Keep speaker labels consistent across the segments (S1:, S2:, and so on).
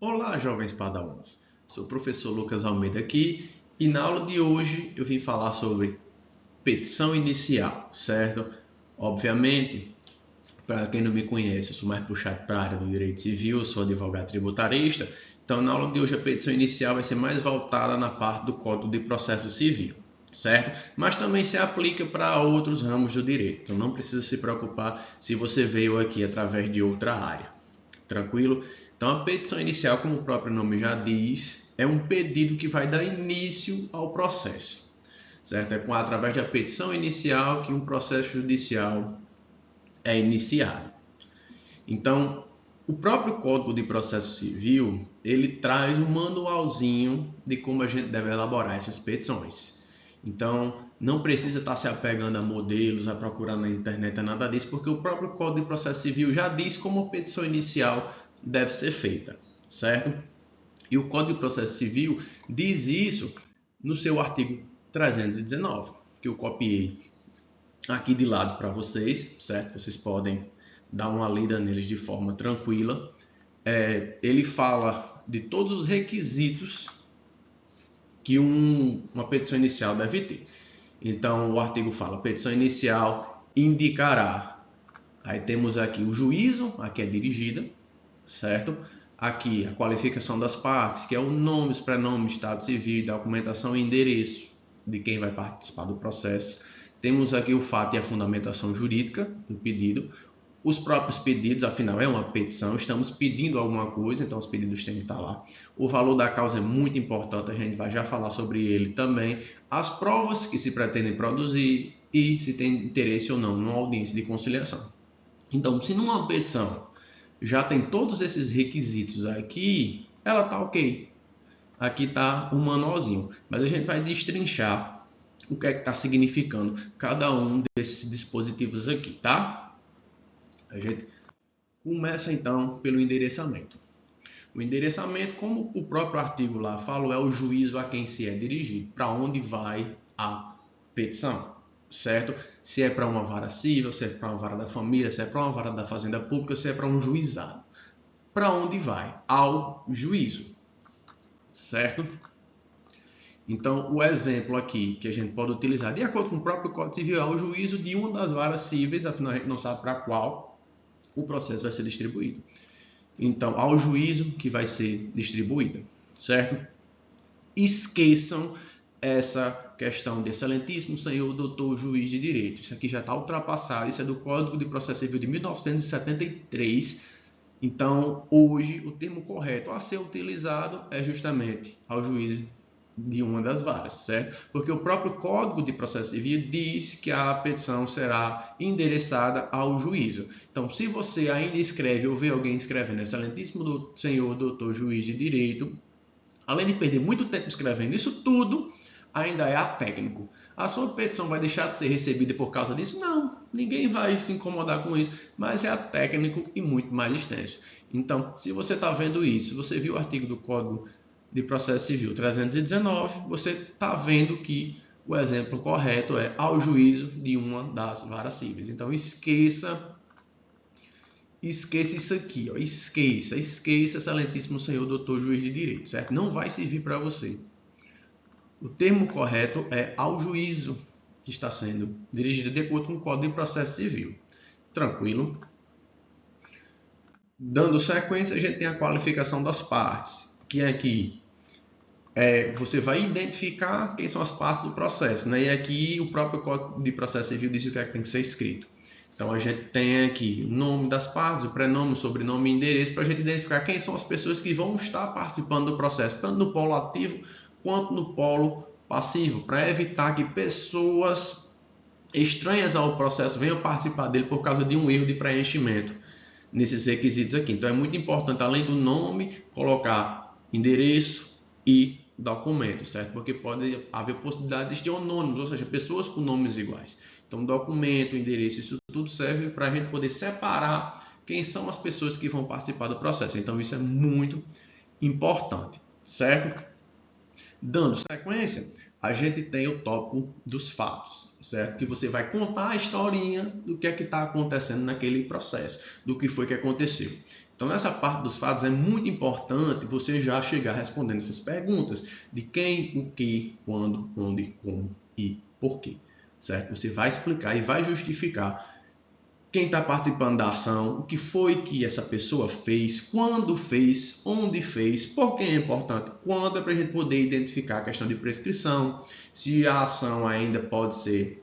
S1: Olá, jovens padawans! Sou o professor Lucas Almeida aqui e na aula de hoje eu vim falar sobre petição inicial, certo? Obviamente, para quem não me conhece, eu sou mais puxado para a área do direito civil, eu sou advogado tributarista, então na aula de hoje a petição inicial vai ser mais voltada na parte do Código de Processo Civil, certo? Mas também se aplica para outros ramos do direito, então não precisa se preocupar se você veio aqui através de outra área, tranquilo? Então, a petição inicial, como o próprio nome já diz, é um pedido que vai dar início ao processo, certo? É através da petição inicial que um processo judicial é iniciado. Então, o próprio Código de Processo Civil, ele traz um manualzinho de como a gente deve elaborar essas petições. Então, não precisa estar se apegando a modelos, a procurar na internet, nada disso, porque o próprio Código de Processo Civil já diz como a petição inicial deve ser feita, certo? E o Código de Processo Civil diz isso no seu artigo 319, que eu copiei aqui de lado para vocês, certo? Vocês podem dar uma lida neles de forma tranquila. Ele fala de todos os requisitos que uma petição inicial deve ter. Então, o artigo fala, petição inicial indicará. Aí temos aqui o juízo, aqui é dirigida, certo? Aqui a qualificação das partes, que é o nome, os prenomes, estado civil, documentação e endereço de quem vai participar do processo. Temos aqui o fato e a fundamentação jurídica do pedido. Os próprios pedidos, afinal é uma petição, estamos pedindo alguma coisa, então os pedidos têm que estar lá. O valor da causa é muito importante, a gente vai já falar sobre ele também. As provas que se pretendem produzir e se tem interesse ou não numa audiência de conciliação. Então, se numa petição já tem todos esses requisitos aqui, ela está ok. Aqui está um manualzinho, mas a gente vai destrinchar o que é que está significando cada um desses dispositivos aqui, tá? A gente começa então pelo endereçamento. O endereçamento, como o próprio artigo lá fala, é o juízo a quem se é dirigido, para onde vai a petição, certo? Se é para uma vara civil, se é para uma vara da família, se é para uma vara da fazenda pública, se é para um juizado. Para onde vai? Ao juízo, certo? Então, o exemplo aqui que a gente pode utilizar, de acordo com o próprio Código Civil, é o juízo de uma das varas cíveis, afinal a gente não sabe para qual o processo vai ser distribuído. Então, ao juízo que vai ser distribuído, certo? Esqueçam essa questão de excelentíssimo senhor doutor juiz de direito. Isso aqui já está ultrapassado, isso é do Código de Processo Civil de 1973. Então, hoje, o termo correto a ser utilizado é justamente ao juízo de uma das varas, certo? Porque o próprio Código de Processo Civil diz que a petição será endereçada ao juízo. Então, se você ainda escreve ou vê alguém escrevendo excelentíssimo senhor doutor juiz de direito, além de perder muito tempo escrevendo isso tudo, ainda é atécnico. A sua petição vai deixar de ser recebida por causa disso? Não, ninguém vai se incomodar com isso, mas é atécnico e muito mais extenso. Então, se você está vendo isso, você viu o artigo do Código de Processo Civil 319, você está vendo que o exemplo correto é ao juízo de uma das varas cíveis. Então, esqueça isso aqui, ó. Esqueça, excelentíssimo senhor doutor juiz de direito, certo? Não vai servir para você. O termo correto é ao juízo que está sendo dirigido de acordo com o Código de Processo Civil. Tranquilo? Dando sequência, a gente tem a qualificação das partes, que é aqui você vai identificar quem são as partes do processo, né? E aqui o próprio Código de Processo Civil diz o que é que tem que ser escrito. Então a gente tem aqui o nome das partes, o prenome, o sobrenome e endereço, para a gente identificar quem são as pessoas que vão estar participando do processo, tanto no polo ativo quanto no polo passivo, para evitar que pessoas estranhas ao processo venham participar dele por causa de um erro de preenchimento nesses requisitos aqui. Então é muito importante, além do nome, colocar endereço e documento, certo? Porque pode haver possibilidades de anônimos, ou seja, pessoas com nomes iguais. Então, documento, endereço, isso tudo serve para a gente poder separar quem são as pessoas que vão participar do processo. Então, isso é muito importante, certo? Dando sequência, a gente tem o tópico dos fatos, certo? Que você vai contar a historinha do que é que está acontecendo naquele processo, do que foi que aconteceu. Então, Então, nessa parte dos fatos, é muito importante você já chegar respondendo essas perguntas de quem, o que, quando, onde, como e por quê, certo? Você vai explicar e vai justificar quem está participando da ação, o que foi que essa pessoa fez, quando fez, onde fez, por que é importante, quando, é para a gente poder identificar a questão de prescrição, se a ação ainda pode ser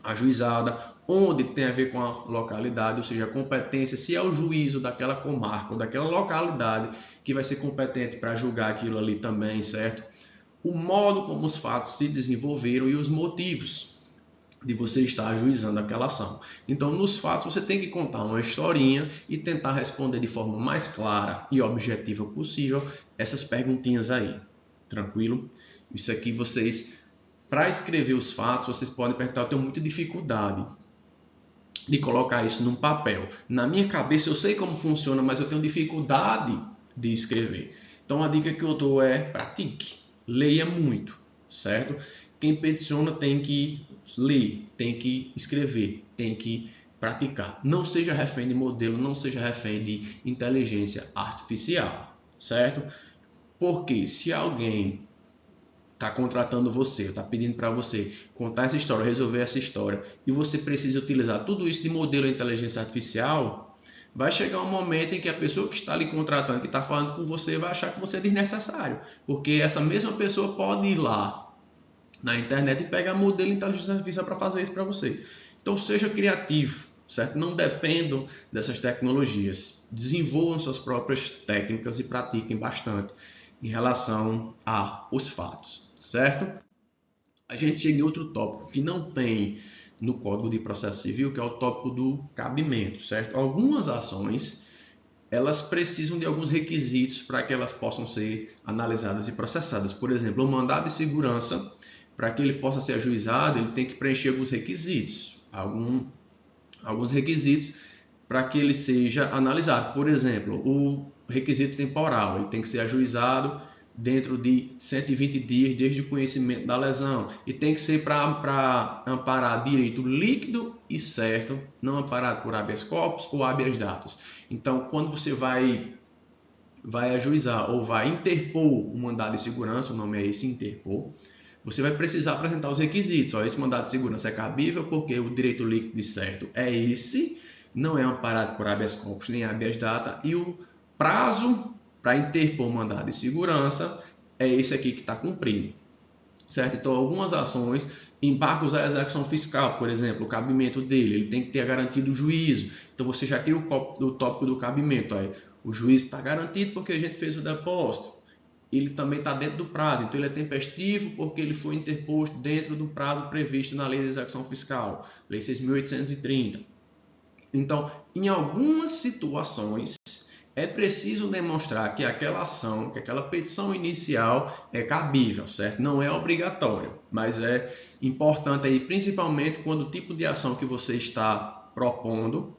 S1: ajuizada, onde tem a ver com a localidade, ou seja, a competência, se é o juízo daquela comarca ou daquela localidade que vai ser competente para julgar aquilo ali também, certo? O modo como os fatos se desenvolveram e os motivos de você estar ajuizando aquela ação. Então, nos fatos, você tem que contar uma historinha e tentar responder de forma mais clara e objetiva possível essas perguntinhas aí. Tranquilo? Isso aqui vocês, para escrever os fatos, vocês podem perguntar, eu tenho muita dificuldade de colocar isso num papel. Na minha cabeça eu sei como funciona, mas eu tenho dificuldade de escrever. Então, a dica que eu dou é pratique, leia muito, certo? Quem peticiona tem que ler, tem que escrever, tem que praticar. Não seja refém de modelo, não seja refém de inteligência artificial, certo? Porque se alguém está contratando você, está pedindo para você contar essa história, resolver essa história, e você precisa utilizar tudo isso de modelo de inteligência artificial, vai chegar um momento em que a pessoa que está ali contratando, que está falando com você, vai achar que você é desnecessário, porque essa mesma pessoa pode ir lá na internet e pegar modelo de inteligência artificial para fazer isso para você. Então seja criativo, certo? Não dependam dessas tecnologias. Desenvolvam suas próprias técnicas e pratiquem bastante em relação aos fatos, certo? A gente chega em outro tópico que não tem no Código de Processo Civil, que é o tópico do cabimento, certo? Algumas ações, elas precisam de alguns requisitos para que elas possam ser analisadas e processadas. Por exemplo, o mandado de segurança, para que ele possa ser ajuizado, ele tem que preencher alguns requisitos, alguns requisitos para que ele seja analisado. Por exemplo, o requisito temporal, ele tem que ser ajuizado dentro de 120 dias desde o conhecimento da lesão e tem que ser para amparar direito líquido e certo, não amparado por habeas corpus ou habeas datas. Então, quando você vai ajuizar ou vai interpor um mandado de segurança, o nome é esse, interpor, você vai precisar apresentar os requisitos. Esse mandado de segurança é cabível porque o direito líquido e certo é esse, não é amparado por habeas corpus nem habeas data, e o prazo para interpor o mandado de segurança é esse aqui que está cumprido, certo? Então, algumas ações, embargos à execução fiscal, por exemplo, o cabimento dele, ele tem que ter garantido o juízo. Então, você já cria o tópico do cabimento. Aí, o juízo está garantido porque a gente fez o depósito. Ele também está dentro do prazo, então ele é tempestivo porque ele foi interposto dentro do prazo previsto na Lei de Execução Fiscal, Lei 6.830. Então, em algumas situações, é preciso demonstrar que aquela ação, que aquela petição inicial é cabível, certo? Não é obrigatório, mas é importante aí, principalmente quando o tipo de ação que você está propondo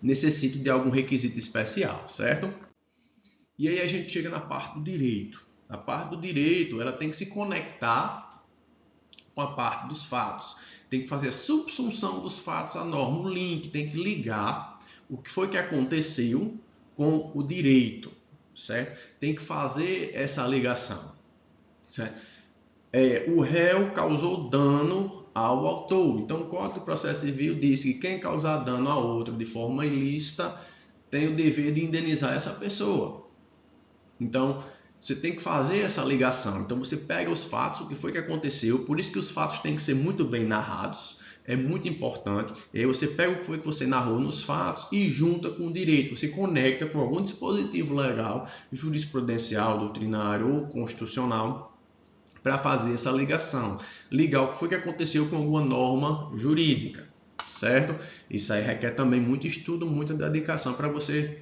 S1: necessita de algum requisito especial, certo? E aí a gente chega na parte do direito. A parte do direito, ela tem que se conectar com a parte dos fatos. Tem que fazer a subsunção dos fatos à norma, o link, tem que ligar o que foi que aconteceu com o direito, certo? Tem que fazer essa ligação, certo? O réu causou dano ao autor. Então, o Código de Processo Civil diz que quem causar dano a outro de forma ilícita tem o dever de indenizar essa pessoa. Então, você tem que fazer essa ligação. Então, você pega os fatos, o que foi que aconteceu. Por isso que os fatos têm que ser muito bem narrados. É muito importante. E aí você pega o que foi que você narrou nos fatos e junta com o direito. Você conecta com algum dispositivo legal, jurisprudencial, doutrinário ou constitucional para fazer essa ligação. Ligar o que foi que aconteceu com alguma norma jurídica, certo? Isso aí requer também muito estudo, muita dedicação para você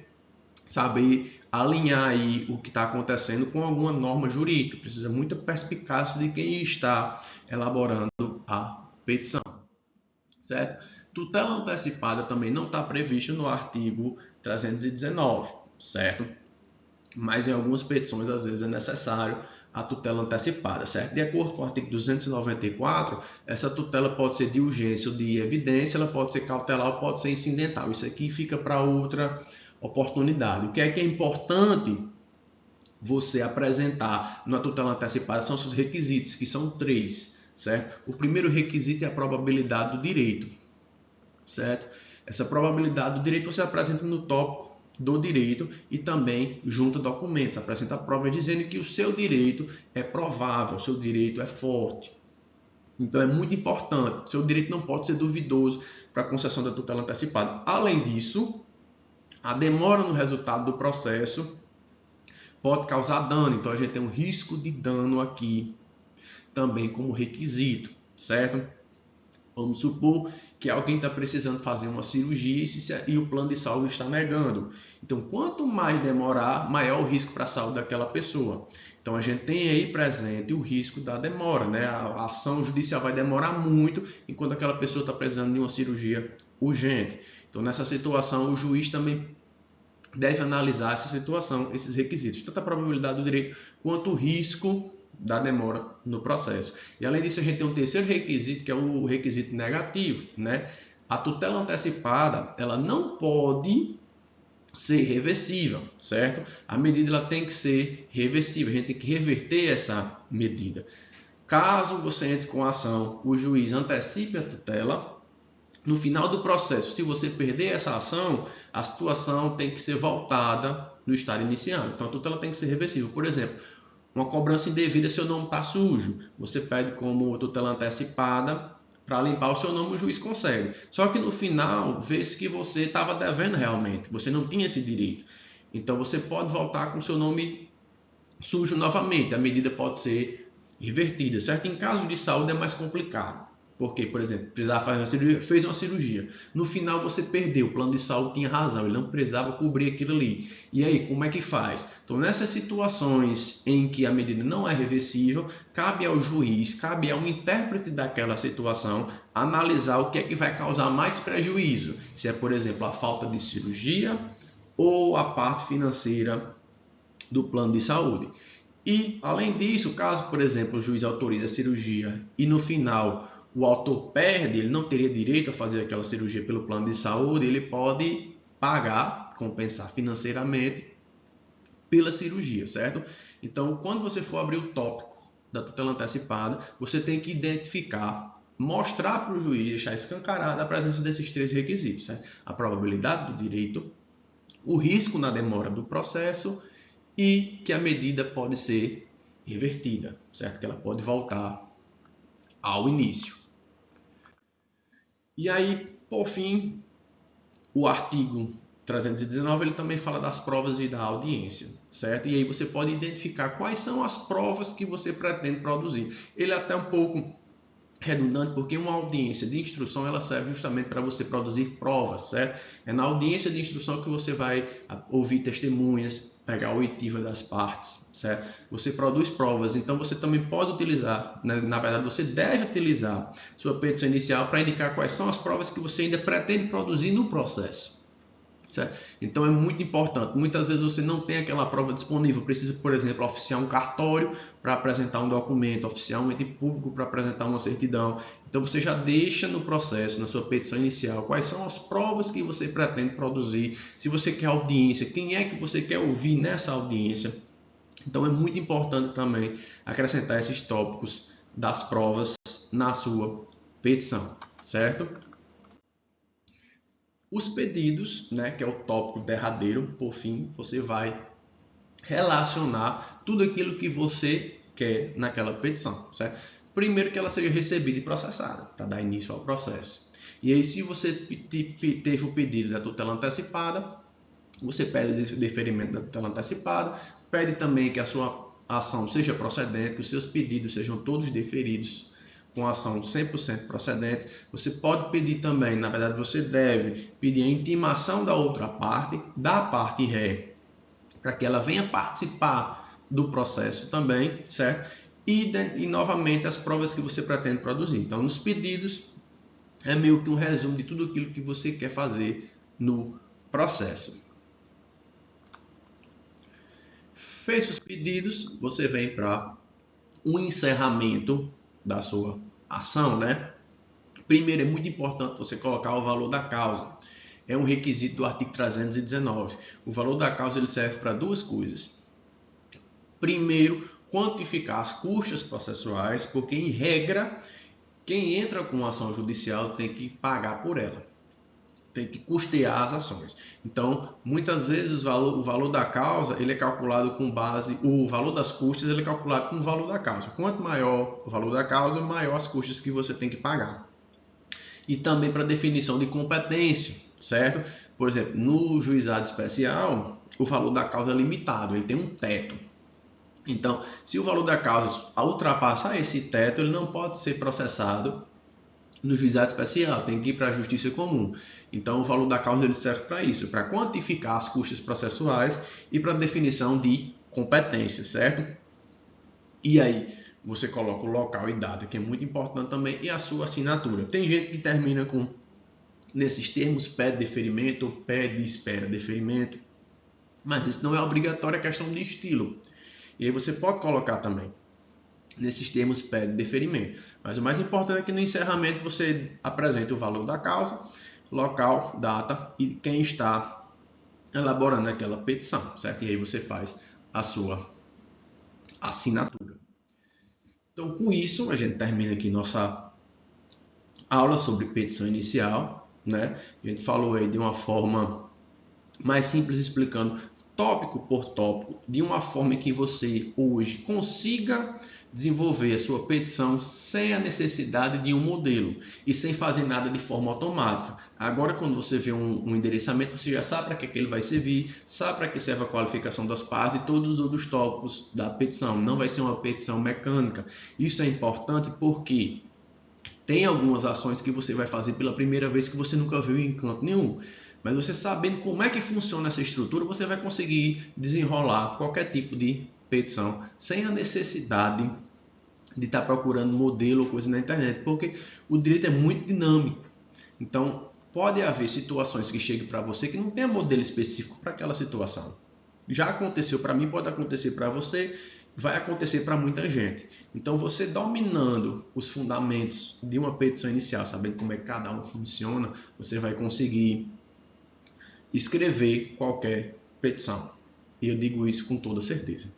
S1: saber alinhar aí o que está acontecendo com alguma norma jurídica. Precisa muita perspicácia de quem está elaborando a petição, certo? Tutela antecipada também não está previsto no artigo 319, certo? Mas em algumas petições, às vezes, é necessário a tutela antecipada, certo? De acordo com o artigo 294, essa tutela pode ser de urgência ou de evidência, ela pode ser cautelar ou pode ser incidental. Isso aqui fica para outra oportunidade. O que é importante você apresentar na tutela antecipada são seus requisitos, que são 3, certo? O primeiro requisito é a probabilidade do direito, certo? Essa probabilidade do direito você apresenta no tópico do direito e também junta documentos, apresenta provas dizendo que o seu direito é provável, o seu direito é forte. Então é muito importante, o seu direito não pode ser duvidoso para a concessão da tutela antecipada. Além disso, a demora no resultado do processo pode causar dano, então a gente tem um risco de dano aqui também como requisito, certo? Vamos supor que alguém está precisando fazer uma cirurgia e o plano de saúde está negando. Então, quanto mais demorar, maior o risco para a saúde daquela pessoa. Então, a gente tem aí presente o risco da demora, né? A ação judicial vai demorar muito enquanto aquela pessoa está precisando de uma cirurgia urgente. Então, nessa situação, o juiz também deve analisar essa situação, esses requisitos, tanto a probabilidade do direito quanto o risco da demora no processo. E além disso, a gente tem um terceiro requisito, que é o requisito negativo, né? A tutela antecipada, ela não pode ser reversível, certo? A medida ela tem que ser reversível, a gente tem que reverter essa medida. Caso você entre com a ação, o juiz antecipe a tutela, no final do processo, se você perder essa ação, a situação tem que ser voltada no estado inicial. Então, a tutela tem que ser reversível. Por exemplo, uma cobrança indevida, seu nome está sujo. Você pede como tutela antecipada para limpar o seu nome, o juiz consegue. Só que no final, vê-se que você estava devendo realmente. Você não tinha esse direito. Então, você pode voltar com o seu nome sujo novamente. A medida pode ser revertida, certo? Em caso de saúde é mais complicado. Porque, por exemplo, precisava fazer uma cirurgia, fez uma cirurgia. No final você perdeu, o plano de saúde tinha razão, ele não precisava cobrir aquilo ali. E aí, como é que faz? Então, nessas situações em que a medida não é reversível, cabe ao juiz, cabe ao intérprete daquela situação, analisar o que é que vai causar mais prejuízo. Se é, por exemplo, a falta de cirurgia ou a parte financeira do plano de saúde. E, além disso, caso, por exemplo, o juiz autorize a cirurgia e no final o autor perde, ele não teria direito a fazer aquela cirurgia pelo plano de saúde, ele pode pagar, compensar financeiramente pela cirurgia, certo? Então, quando você for abrir o tópico da tutela antecipada, você tem que identificar, mostrar para o juiz, deixar escancarada a presença desses 3 requisitos, certo? A probabilidade do direito, o risco na demora do processo e que a medida pode ser revertida, certo? Que ela pode voltar ao início. E aí, por fim, o artigo 319 ele também fala das provas e da audiência, certo? E aí você pode identificar quais são as provas que você pretende produzir. Ele é até um pouco redundante, porque uma audiência de instrução ela serve justamente para você produzir provas, certo? É na audiência de instrução que você vai ouvir testemunhas, pegar a oitiva das partes, certo? Você produz provas, então você também pode utilizar, na verdade você deve utilizar sua petição inicial para indicar quais são as provas que você ainda pretende produzir no processo. Certo? Então é muito importante. Muitas vezes você não tem aquela prova disponível, precisa, por exemplo, oficiar um cartório para apresentar um documento, oficiar um ente público para apresentar uma certidão. Então você já deixa no processo, na sua petição inicial, quais são as provas que você pretende produzir, se você quer audiência, quem é que você quer ouvir nessa audiência. Então é muito importante também acrescentar esses tópicos das provas na sua petição, certo? Os pedidos, né, que é o tópico derradeiro, por fim, você vai relacionar tudo aquilo que você quer naquela petição, certo? Primeiro que ela seja recebida e processada, para dar início ao processo. E aí, se você teve o pedido da tutela antecipada, você pede o deferimento da tutela antecipada, pede também que a sua ação seja procedente, que os seus pedidos sejam todos deferidos, com ação 100% procedente. Você pode pedir também, na verdade você deve pedir a intimação da outra parte, da parte ré, para que ela venha participar do processo também, certo? E novamente as provas que você pretende produzir. Então, nos pedidos é meio que um resumo de tudo aquilo que você quer fazer no processo. Feito os pedidos, você vem para o encerramento da sua ação, né? Primeiro, é muito importante você colocar o valor da causa. é um requisito do artigo 319. O valor da causa ele serve para duas coisas. Primeiro, quantificar as custas processuais, porque em regra, quem entra com ação judicial tem que pagar por ela, tem que custear as ações. Então, muitas vezes o valor da causa ele é calculado com base, o valor das custas ele é calculado com o valor da causa. Quanto maior o valor da causa, maior as custas que você tem que pagar. E também para definição de competência, certo? Por exemplo, no juizado especial, o valor da causa é limitado, ele tem um teto. Então, se o valor da causa ultrapassar esse teto, ele não pode ser processado no juizado especial, tem que ir para a justiça comum. Então, o valor da causa ele serve para isso, para quantificar as custas processuais e para definição de competência, certo? E aí, você coloca o local e data, que é muito importante também, e a sua assinatura. Tem gente que termina com, nesses termos, pede deferimento ou pede espera deferimento, mas isso não é obrigatório, é questão de estilo. E aí você pode colocar também, nesses termos, pede deferimento. Mas o mais importante é que no encerramento você apresente o valor da causa, local, data e quem está elaborando aquela petição, certo? E aí você faz a sua assinatura. Então, com isso, a gente termina aqui nossa aula sobre petição inicial, né? A gente falou aí de uma forma mais simples, explicando tópico por tópico, de uma forma que você hoje consiga desenvolver a sua petição sem a necessidade de um modelo e sem fazer nada de forma automática. Agora, quando você vê um endereçamento, você já sabe para que ele vai servir, sabe para que serve a qualificação das partes e todos os outros tópicos da petição. Não vai ser uma petição mecânica. Isso é importante porque tem algumas ações que você vai fazer pela primeira vez que você nunca viu em canto nenhum. Mas você sabendo como é que funciona essa estrutura, você vai conseguir desenrolar qualquer tipo de petição sem a necessidade de estar procurando modelo ou coisa na internet, porque o direito é muito dinâmico. Então, pode haver situações que cheguem para você que não tenha modelo específico para aquela situação. Já aconteceu para mim, pode acontecer para você, vai acontecer para muita gente. Então, você dominando os fundamentos de uma petição inicial, sabendo como é que cada um funciona, você vai conseguir escrever qualquer petição. E eu digo isso com toda certeza.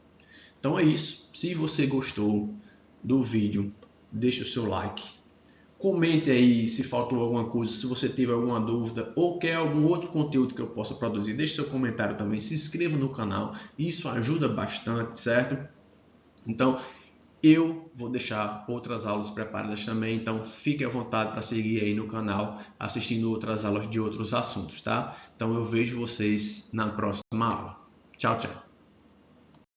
S1: Então é isso. Se você gostou do vídeo, deixe o seu like. Comente aí se faltou alguma coisa, se você tiver alguma dúvida ou quer algum outro conteúdo que eu possa produzir. Deixe seu comentário também, se inscreva no canal. Isso ajuda bastante, certo? Então, eu vou deixar outras aulas preparadas também, então fique à vontade para seguir aí no canal, assistindo outras aulas de outros assuntos, tá? Então eu vejo vocês na próxima aula. Tchau, tchau!